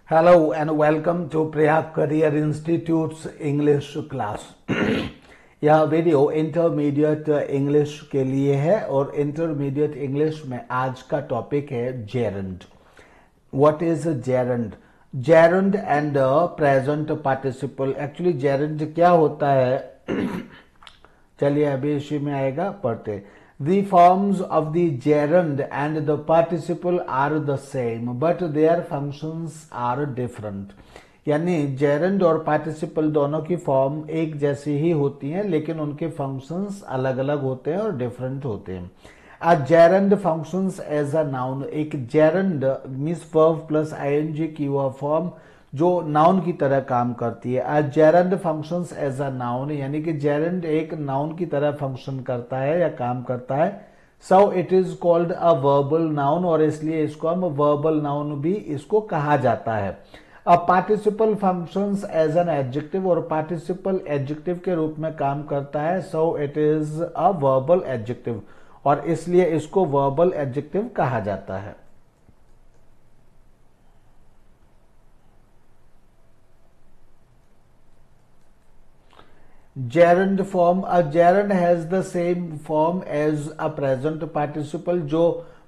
Hello and welcome to Priya Career Institute's English class. यह video intermediate English के लिए है और इंटरमीडिएट इंग्लिश में आज का टॉपिक है gerund. What is gerund? Gerund and present participle. Actually gerund क्या होता है? चलिए अभी इसी में आएगा, पढ़ते. The forms of the gerund and the participle are the same, but their functions are different. यानी gerund और participle दोनों की फॉर्म एक जैसी ही होती हैं, लेकिन उनके फंक्शंस अलग अलग होते हैं और डिफरेंट होते हैं. A gerund functions as a noun. एक gerund means verb plus ing की वह फॉर्म जो नाउन की तरह काम करती है. A gerund functions as a noun, यानी कि gerund एक नाउन की तरह फंक्शन करता है या काम करता है. So it is called a verbal noun, और इसलिए इसको हम verbal noun भी इसको कहा जाता है. A participle functions as an adjective, और participle adjective के रूप में काम करता है. So it is a verbal adjective, और इसलिए इसको verbal adjective कहा जाता है. gerund form. A gerund has the same form as a present participle. जो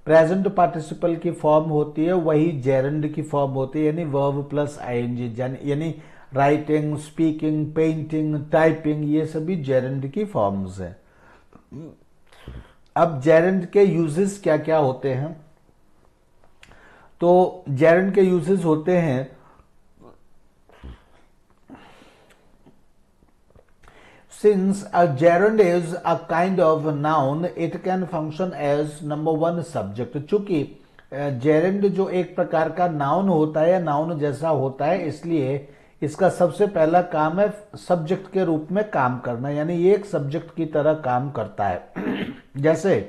present participle की फॉर्म होती है वही gerund की फॉर्म होती है, यानी verb plus ing. यानी राइटिंग, स्पीकिंग, पेंटिंग, टाइपिंग, ये सभी gerund की फॉर्म्स हैं. अब gerund के यूजेस क्या क्या होते हैं? तो gerund के यूजेस होते हैं, since a gerund is a kind of noun, it can function as number one subject. चूंकि gerund जो एक प्रकार का नाउन होता है या नाउन जैसा होता है, इसलिए इसका सबसे पहला काम है सब्जेक्ट के रूप में काम करना, यानी ये एक सब्जेक्ट की तरह काम करता है. जैसे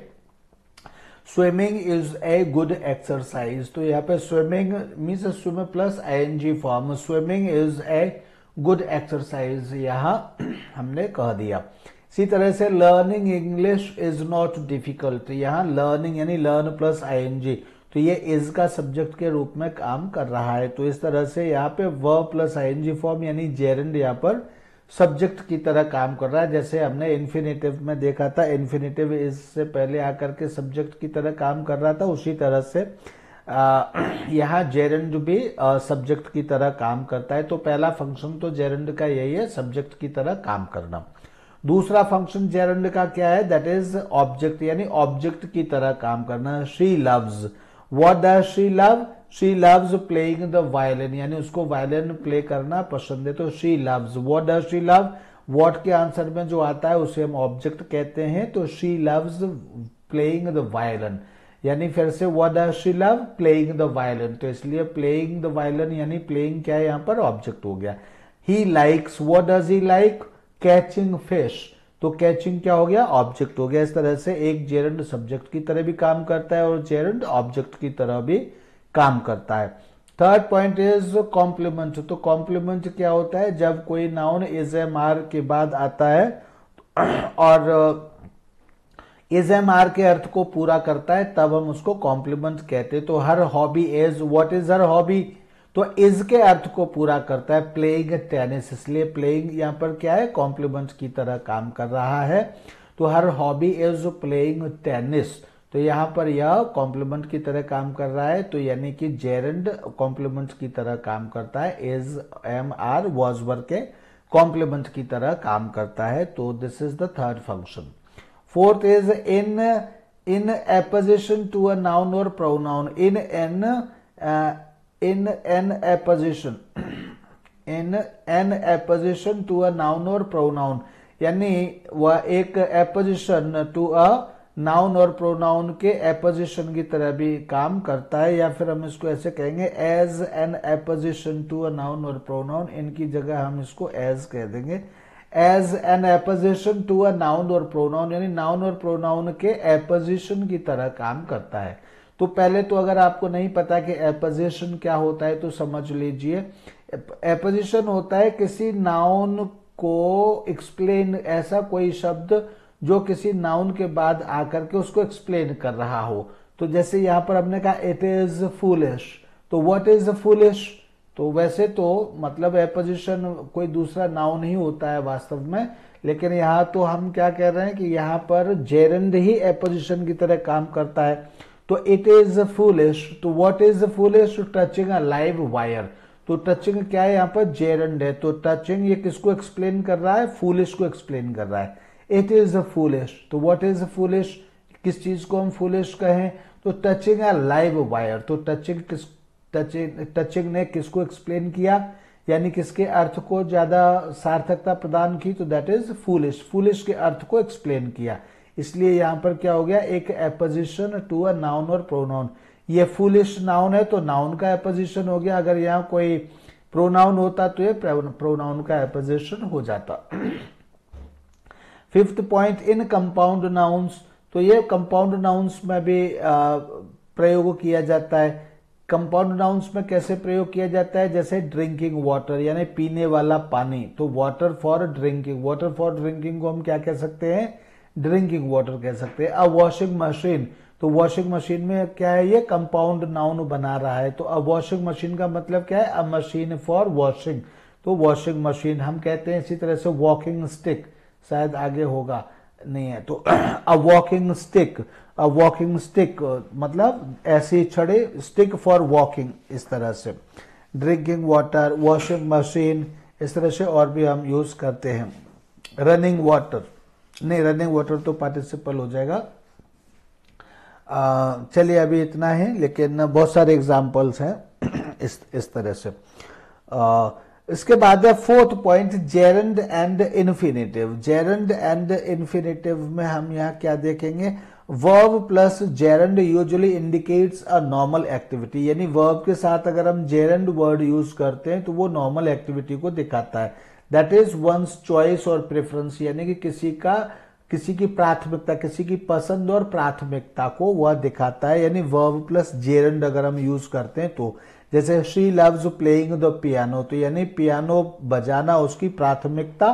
swimming is a good exercise, तो यहाँ पे swimming means swim plus I N G form. Swimming is a good exercise यहां हमने कह दिया. इसी तरह से learning English is not difficult, यहां लर्निंग यानी लर्न प्लस आईएनजी, तो ये इज का सब्जेक्ट के रूप में काम कर रहा है. तो इस तरह से यहाँ पे वर्ब प्लस आईएनजी फॉर्म यानी जेरंड यहाँ पर सब्जेक्ट की तरह काम कर रहा है. जैसे हमने इन्फिनेटिव में देखा था, इन्फिनेटिव इससे पहले आकर के सब्जेक्ट की तरह काम कर रहा था, उसी तरह से यहाँ जेरंड भी सब्जेक्ट की तरह काम करता है. तो पहला फंक्शन तो जेरंड का यही है, सब्जेक्ट की तरह काम करना. दूसरा फंक्शन जेरंड का क्या है? दैट इज ऑब्जेक्ट, यानी ऑब्जेक्ट की तरह काम करना. She loves, what does she love? She loves playing the violin, यानी उसको वायलिन प्ले करना पसंद है, तो she loves. What does she love? What के आंसर में जो आता है उसे हम ऑब्जेक्ट कहते हैं, तो she loves playing the violin, यानी फिर से what does she love? Playing the violin, तो इसलिए प्लेइंग द वायलिन यानी प्लेइंग क्या है यहाँ पर? ऑब्जेक्ट हो गया. He likes, what does he like? Catching fish, तो कैचिंग क्या हो गया? ऑब्जेक्ट हो गया. इस तरह से एक जेरंड सब्जेक्ट की तरह भी काम करता है और जेरंड ऑब्जेक्ट की तरह भी काम करता है. Third point is complement. तो कॉम्प्लीमेंट क्या होता है? जब कोई नाउन इज एम आर के बाद आता है और इज एम आर के अर्थ को पूरा करता है, तब हम उसको कॉम्प्लीमेंट कहते हैं. तो her hobby is, what is her hobby? तो इज के अर्थ को पूरा करता है. प्लेइंग टेनिस, इसलिए प्लेइंग यहाँ पर क्या है? कॉम्प्लीमेंट की तरह काम कर रहा है. तो her hobby is playing tennis, तो यहाँ पर यह कॉम्प्लीमेंट की तरह काम कर रहा है. तो यानी कि जेरंड कॉम्प्लीमेंट की तरह काम करता है, is am are was verb के कॉम्प्लीमेंट की तरह काम करता है. तो this is the third function. Fourth is in apposition to a noun or pronoun. In an apposition in an apposition to a noun or pronoun, यानी वह एक apposition to a noun और pronoun के apposition की तरह भी काम करता है, या फिर हम इसको ऐसे कहेंगे as an apposition to a noun और pronoun. इनकी जगह हम इसको as कह देंगे. As an apposition to a noun और प्रोनाउन, यानी नाउन और प्रोनाउन के एपोजिशन की तरह काम करता है. तो पहले तो अगर आपको नहीं पता कि एपोजिशन क्या होता है तो समझ लीजिए. एपोजिशन होता है किसी नाउन को एक्सप्लेन, ऐसा कोई शब्द जो किसी नाउन के बाद आकर के उसको एक्सप्लेन कर रहा हो. तो जैसे यहां पर हमने कहा इट इज फूलिश, तो व्हाट इज फूलिश? तो वैसे तो मतलब एपोजिशन कोई दूसरा नाउन ही होता है वास्तव में, लेकिन यहाँ तो हम क्या कह रहे हैं कि यहाँ पर जेरेंड ही एपोजिशन की तरह काम करता है। तो इट इज फूलिश, तो what is foolish? Touching a live wire. तो टचिंग क्या है यहाँ पर? जेरेंड है। तो टचिंग ये किसको एक्सप्लेन कर रहा है? फूलिश को एक्सप्लेन कर रहा है। इट इज फूलिश, तो व्हाट इज फूलिश? किस चीज को हम फूलिश कहें? तो टचिंग अ लाइव वायर। तो टचिंग ने किसको एक्सप्लेन किया, यानी किसके अर्थ को ज्यादा सार्थकता प्रदान की? तो दैट इज फूलिश, फूलिश के अर्थ को एक्सप्लेन किया। इसलिए यहां पर क्या हो गया? एक एपोजिशन टू अ नाउन और प्रोनाउन। ये फूलिश नाउन है तो नाउन का एपोजिशन हो गया, अगर यहाँ कोई प्रोनाउन होता तो ये प्रोनाउन का एपोजिशन हो जाता। फिफ्थ पॉइंट, इन कंपाउंड नाउन्स। तो ये कंपाउंड नाउन्स में भी प्रयोग किया जाता है। कंपाउंड नाउन्स में कैसे प्रयोग किया जाता है? जैसे ड्रिंकिंग वाटर, यानी पीने वाला पानी। तो water for drinking, water for drinking को हम क्या कह सकते हैं? ड्रिंकिंग वाटर कह सकते हैं। अ वॉशिंग मशीन, तो वॉशिंग मशीन में क्या है? ये कंपाउंड नाउन बना रहा है। तो अ वॉशिंग मशीन का मतलब क्या है? अ मशीन फॉर वॉशिंग, तो वॉशिंग मशीन हम कहते हैं। इसी तरह से वॉकिंग स्टिक, शायद आगे होगा, नहीं है तो a walking stick, a walking stick मतलब ऐसी छड़े, स्टिक फॉर वॉकिंग, इस तरह से। ड्रिंकिंग वाटर, वॉशिंग मशीन, इस तरह से और भी हम यूज करते हैं। रनिंग वाटर, नहीं रनिंग वाटर तो पार्टिसिपल हो जाएगा। चलिए अभी इतना है, लेकिन बहुत सारे एग्जाम्पल्स हैं इस तरह से। इसके बाद है fourth point, gerund and infinitive. Gerund and infinitive में हम यहाँ क्या देखेंगे? Verb plus gerund usually indicates a normal activity, यानी वर्ब के साथ अगर हम जेरेंड वर्ड यूज करते हैं तो वो नॉर्मल एक्टिविटी को दिखाता है। दैट इज वंस चॉइस और प्रेफरेंस, यानी कि किसी की प्राथमिकता, किसी की पसंद और प्राथमिकता को वह दिखाता है, यानी वर्ब प्लस जेरेंड अगर हम यूज करते हैं तो। जैसे she loves playing the piano, तो यानी पियानो बजाना उसकी प्राथमिकता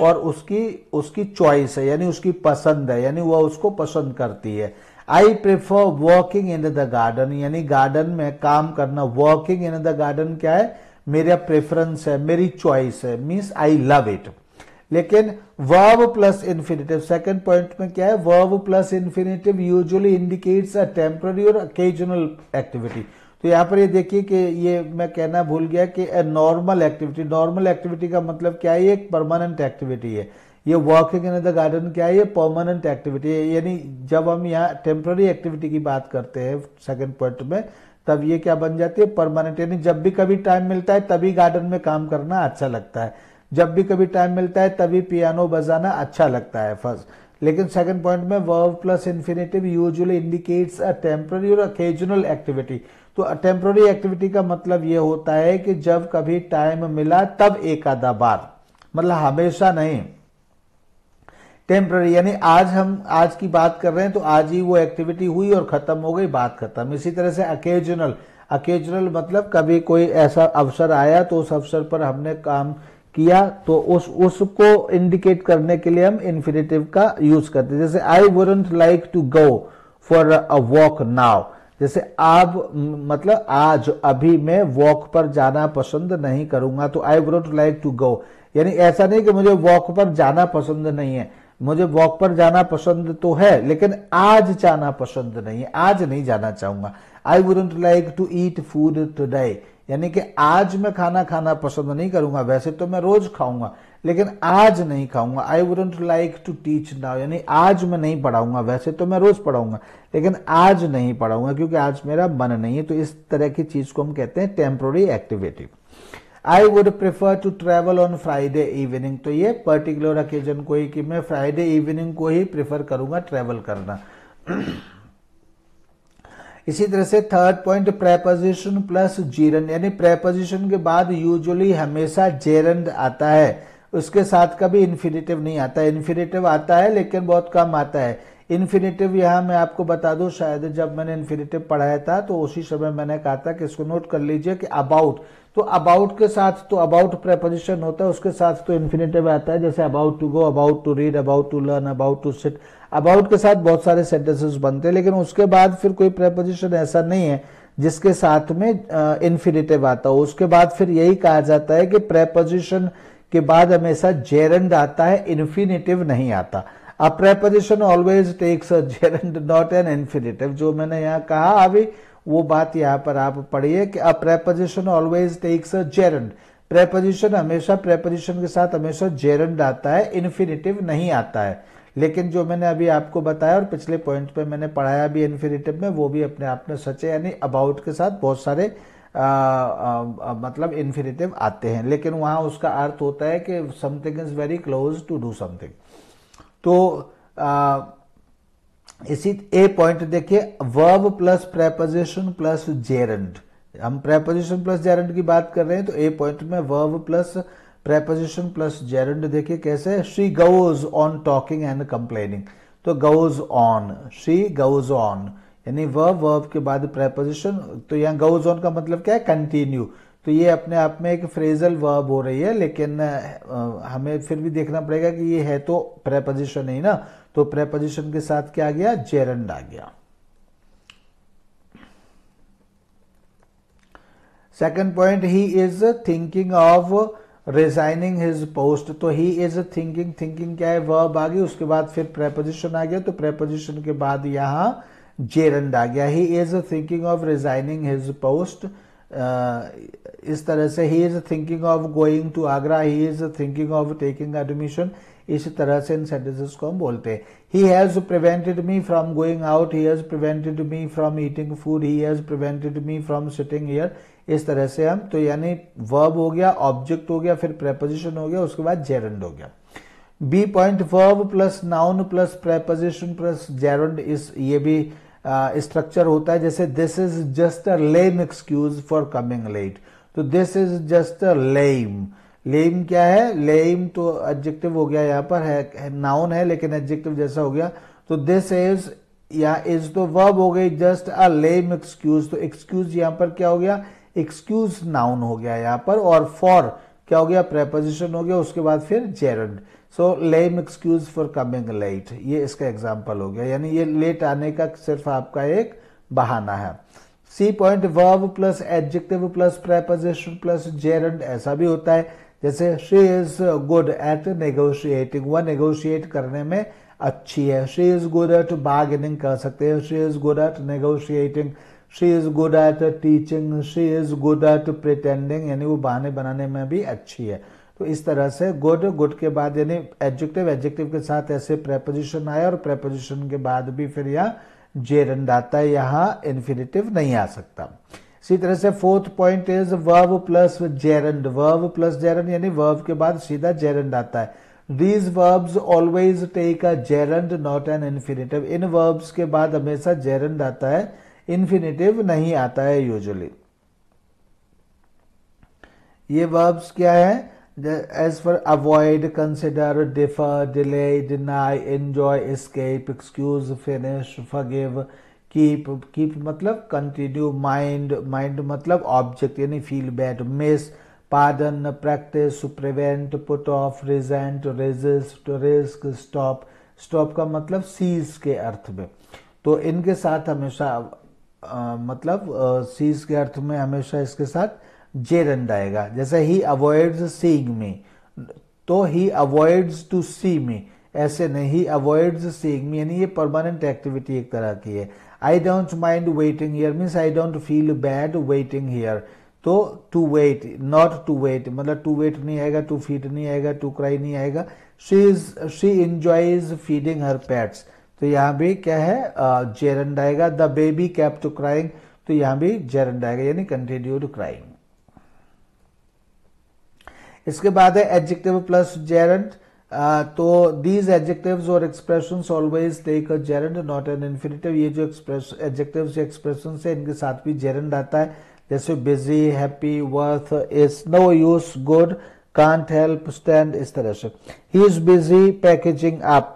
और उसकी चॉइस है, यानी उसकी पसंद है, यानी वह उसको पसंद करती है। I prefer walking in the garden, यानी गार्डन में काम करना। वॉकिंग इन द गार्डन क्या है? मेरा प्रेफरेंस है, मेरी चॉइस है, मीन्स आई लव इट। लेकिन verb plus infinitive, second point में क्या है? Verb plus infinitive usually indicates a temporary और ओकेजनल एक्टिविटी। तो यहां पर ये देखिए कि ये मैं कहना भूल गया कि नॉर्मल एक्टिविटी, नॉर्मल एक्टिविटी का मतलब क्या है? ये एक परमानेंट एक्टिविटी है। ये वॉकिंग इन द गार्डन क्या है? ये परमानेंट एक्टिविटी है। यानी जब हम यहाँ टेम्पररी एक्टिविटी की बात करते हैं सेकंड पॉइंट में, तब ये क्या बन जाती है? परमानेंट, यानी जब भी कभी टाइम मिलता है तभी गार्डन में काम करना अच्छा लगता है, जब भी कभी टाइम मिलता है तभी पियानो बजाना अच्छा लगता है फर्स्ट। लेकिन सेकंड पॉइंट में verb plus infinitive usually indicates a temporary और ओकेजनल एक्टिविटी। तो टेम्पररी एक्टिविटी का मतलब ये होता है कि जब कभी टाइम मिला तब एक आधा बार, मतलब हमेशा नहीं। टेम्पररी यानी आज की बात कर रहे हैं तो आज ही वो एक्टिविटी हुई और खत्म हो गई, बात खत्म। इसी तरह से अकेजनल, अकेजनल मतलब कभी कोई ऐसा अवसर आया तो उस अवसर पर हमने काम किया, तो उसको इंडिकेट करने के लिए हम इन्फिनेटिव का यूज करते हैं। जैसे I wouldn't like to go for a walk now, जैसे आप मतलब आज अभी मैं वॉक पर जाना पसंद नहीं करूंगा, तो I wouldn't like to go, यानी ऐसा नहीं कि मुझे वॉक पर जाना पसंद नहीं है, मुझे वॉक पर जाना पसंद तो है लेकिन आज जाना पसंद नहीं है, आज नहीं जाना चाहूंगा। I wouldn't like to eat food today, यानी कि आज मैं खाना खाना पसंद नहीं करूंगा, वैसे तो मैं रोज खाऊंगा लेकिन आज नहीं खाऊंगा। I wouldn't like to teach now, यानी आज मैं नहीं पढ़ाऊंगा, वैसे तो मैं रोज पढ़ाऊंगा लेकिन आज नहीं पढ़ाऊंगा क्योंकि आज मेरा मन नहीं है। तो इस तरह की चीज को हम कहते हैं temporary activity. I would prefer to travel on Friday evening, तो ये पर्टिकुलर ओकेजन को ही कि मैं फ्राइडे इवनिंग को ही प्रेफर करूंगा ट्रेवल करना। इसी तरह से third point, preposition plus gerund, यानी प्रेपोजिशन के बाद यूजुअली हमेशा जेरंड आता है, उसके साथ कभी इन्फिनेटिव नहीं आता। इन्फिनेटिव आता है लेकिन बहुत कम आता है। इन्फिनेटिव यहाँ मैं आपको बता दूं, शायद जब मैंने इन्फिनेटिव पढ़ाया था तो उसी समय मैंने कहा था कि इसको नोट कर लीजिए कि अबाउट, तो अबाउट के साथ तो अबाउट प्रेपोजिशन होता है, उसके साथ तो इन्फिनेटिव आता है। जैसे about to go, about to read, about to learn, about to sit, about के साथ बहुत सारे सेंटेंसेस बनते हैं लेकिन उसके बाद फिर कोई प्रेपोजिशन ऐसा नहीं है जिसके साथ में इन्फिनिटिव आता हो। उसके बाद फिर यही कहा जाता है कि प्रेपोजिशन के बाद हमेशा जेरंड आता है, इन्फिनिटिव नहीं आता। A preposition always takes a gerund not an infinitive. जो मैंने यहाँ कहा अभी वो बात यहाँ पर आप पढ़िए कि a preposition always takes a gerund. Preposition हमेशा प्रेपोजिशन के साथ हमेशा जेरंड आता है, इन्फिनिटिव नहीं आता है। लेकिन जो मैंने अभी आपको बताया और पिछले पॉइंट पे मैंने पढ़ाया भी इन्फिनिटिव में, वो भी अपने आप में सच है, यानी अबाउट के साथ बहुत सारे मतलब इन्फिनिटिव आते हैं, लेकिन वहां उसका अर्थ होता है कि something is very close to do something. तो इसी ए पॉइंट देखिए, verb plus preposition plus gerund. हम प्रेपोजिशन प्लस जेरंड की बात कर रहे हैं, तो ए पॉइंट में verb plus preposition plus gerund देखिए कैसे। She goes on talking and complaining, तो goes on, she goes on, यानी वर्ब के बाद प्रेपोजिशन। तो यहाँ गोज ऑन का मतलब क्या है, कंटिन्यू। तो ये अपने आप में एक फ्रेजल वर्ब हो रही है, लेकिन हमें फिर भी देखना पड़ेगा कि ये है तो प्रेपोजिशन ही ना, तो प्रेपोजिशन के साथ क्या आ गया, जेरंड आ गया। Second point, he is thinking of resigning his post. तो ही इज थिंकिंग, थिंकिंग क्या है, वर्ब आ गई, उसके बाद फिर प्रेपोजिशन आ गया, तो प्रेपोजिशन के बाद यहां जेरंड आ गया। He is thinking of resigning his post. इस तरह से he is thinking of going to Agra, he is thinking of taking admission. इस तरह से इन सेंटेंसेस को हम बोलते हैं। He has prevented me from going out, he has prevented me from eating food, he has prevented me from sitting here. इस तरह से हम, तो यानी वर्ब हो गया, ऑब्जेक्ट हो गया, फिर प्रेपोजिशन हो गया, उसके बाद जेरंड हो गया। B point, verb plus noun plus preposition plus gerund, इस ये भी स्ट्रक्चर होता है। जैसे this is just a lame excuse for coming late, तो this is just a lame. Lame क्या है, लेम तो एडजेक्टिव हो गया, यहाँ पर है नाउन है लेकिन एडजेक्टिव जैसा हो गया। तो दिस इज या इज तो वर्ब हो गई, जस्ट अ लेम एक्सक्यूज, तो एक्सक्यूज यहाँ पर क्या हो गया, एक्सक्यूज नाउन हो गया यहाँ पर, और फॉर क्या हो गया, प्रेपोजिशन हो गया, उसके बाद फिर gerund. So lame excuse for coming late, ये इसका एग्जाम्पल हो गया, यानी ये लेट आने का सिर्फ आपका एक बहाना है। C point, verb plus adjective plus preposition plus gerund, ऐसा भी होता है। जैसे she is good at negotiating, वह नेगोशिएट करने में अच्छी है। She is good at bargaining कर सकते हैं, she is good at negotiating. She is good at teaching, she is good at pretending, यानी वो बहाने बनाने में भी अच्छी है। तो इस तरह से गुड, गुड के बाद यानी एडजेक्टिव, एडजेक्टिव के साथ ऐसे प्रेपोजिशन आया, और प्रेपोजिशन के बाद भी फिर यहाँ जेरंड आता है, यहाँ इन्फिनिटिव नहीं आ सकता। इसी तरह से fourth point is verb plus gerund. Verb plus gerund यानी वर्ब के बाद सीधा जेरंड आता है। These verbs always take a gerund, not an infinitive. In verbs के बाद हमेशा gerund आता है, infinitive नहीं आता है यूजुअली। ये verbs क्या है, as for avoid, consider, defer, delay, deny, enjoy, escape, excuse, finish, forgive, keep, keep मतलब continue, mind, mind मतलब object यानी feel bad, miss, pardon, practice, prevent, put off, resent, resist, risk, stop, stop का मतलब cease के अर्थ में। तो इनके साथ हमेशा मतलब cease के अर्थ में हमेशा इसके साथ जेरंड आएगा। जैसे he avoids seeing me, तो he avoids to see me, ऐसे नहीं, he avoids seeing me, यानी ये परमानेंट एक्टिविटी एक तरह की है। I don't mind waiting here means I don't feel bad waiting here, तो to wait, not to wait मतलब टू वेट नहीं आएगा, टू फीड नहीं आएगा, टू क्राई नहीं आएगा। She enjoys feeding her pets, तो यहाँ भी क्या है, जेरंड आएगा। द बेबी केप्ट क्राइंग, तो यहाँ भी जेरंड आएगा, यानी कंटिन्यूड क्राइंग। इसके बाद है एडजेक्टिव प्लस जेरंड। तो दीज एडजेक्टिव्स और expressions always take a gerund not an infinitive. ये जो एडजेक्टिव्स एक्सप्रेशंस है इनके साथ भी जेरंड आता है। जैसे busy, happy, worth, is, no use, good, can't help, stand, इस तरह से। He is busy packaging up,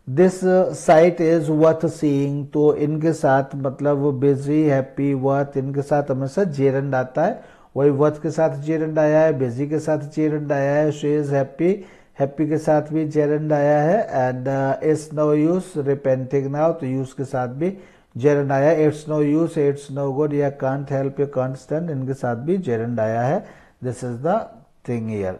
this sight is worth seeing, तो इनके साथ मतलब बिजी, हैप्पी, वर्थ, इनके साथ हमेशा जेरंड आता है। वही वर्थ के साथ जेरंड आया है, बिजी के साथ जेरंड आया है, शी इज हैप्पी, हैप्पी के साथ भी जेरंड आया है, and is no use repenting now, तो यूज के साथ भी जेरंड आया। It's no use, it's no good या कांट हेल्प या कांट स्टैंड, इनके साथ भी जेरंड आया है। This is the thing here.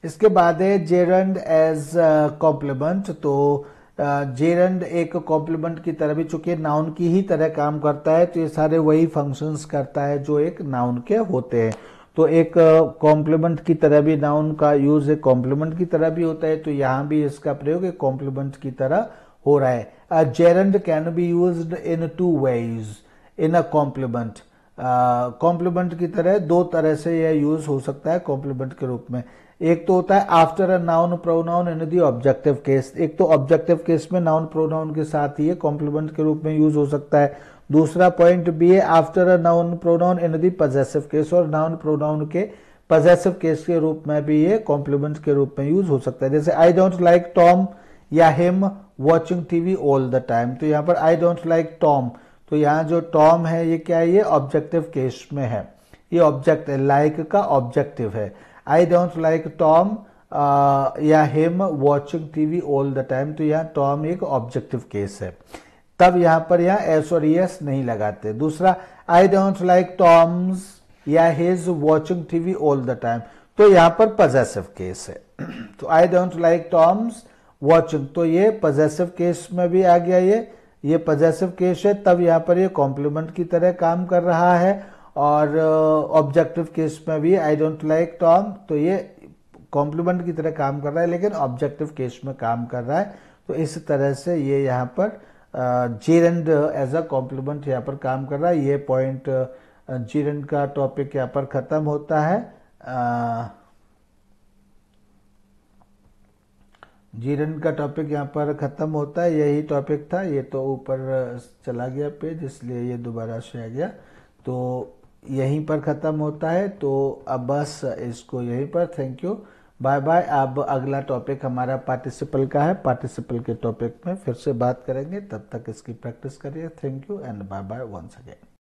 इसके बाद है जेरंड एज कॉम्प्लीमेंट। तो जेरंड एक कॉम्प्लीमेंट की तरह भी, चूंकि नाउन की ही तरह काम करता है, तो ये सारे वही फंक्शंस करता है जो एक नाउन के होते हैं। तो एक कॉम्प्लीमेंट की तरह भी नाउन का यूज एक कॉम्प्लीमेंट की तरह भी होता है, तो यहां भी इसका प्रयोग एक कॉम्प्लीमेंट की तरह हो रहा है। Gerund can be used in 2 ways in a complement. Complement की तरह 2 तरह से यह यूज हो सकता है कॉम्प्लीमेंट के रूप में। एक तो होता है after a noun pronoun in the objective case. एक तो ऑब्जेक्टिव केस में नाउन प्रोनाउन के साथ ही कॉम्प्लीमेंट के रूप में यूज हो सकता है। दूसरा पॉइंट भी है after a noun pronoun in the possessive case, और नाउन प्रोनाउन के पजेसिव केस के रूप में भी ये कॉम्प्लीमेंट के रूप में यूज हो सकता है। जैसे आई डोंट लाइक टॉम या him watching TV all the time. तो यहाँ पर आई डोंट लाइक टॉम, तो यहाँ जो टॉम है ये क्या है, ये ऑब्जेक्टिव केस में है, ये ऑब्जेक्ट है, लाइक का ऑब्जेक्टिव है। आई डोंट लाइक टॉम या him watching TV all the time, तो यहाँ टॉम एक ऑब्जेक्टिव केस है, तब यहां पर यहाँ एस और एस नहीं लगाते। दूसरा आई डोंट लाइक टॉम्स या his watching TV all the time, तो यहां पर पजेसिव केस है। तो I don't like Tom's watching, तो ये पजेसिव केस में भी आ गया, ये पजेसिव केस है, तब यहां पर ये कॉम्प्लीमेंट की तरह काम कर रहा है। और ऑब्जेक्टिव केस में भी आई डोंट लाइक टॉम, तो ये कॉम्प्लीमेंट की तरह काम कर रहा है, लेकिन ऑब्जेक्टिव केस में काम कर रहा है। तो इस तरह से ये यहाँ पर जेरंड एज अ कॉम्प्लीमेंट यहाँ पर काम कर रहा है। ये पॉइंट जेरंड का टॉपिक यहाँ पर खत्म होता है। जेरंड का टॉपिक यहाँ पर खत्म होता है, यही टॉपिक था। ये तो ऊपर चला गया पेज, इसलिए ये दोबारा से आ गया। तो यहीं पर खत्म होता है। तो अब बस इसको यहीं पर, थैंक यू, बाय बाय। अब अगला टॉपिक हमारा पार्टिसिपल का है, पार्टिसिपल के टॉपिक में फिर से बात करेंगे, तब तक इसकी प्रैक्टिस करिए। Thank you and bye bye once again.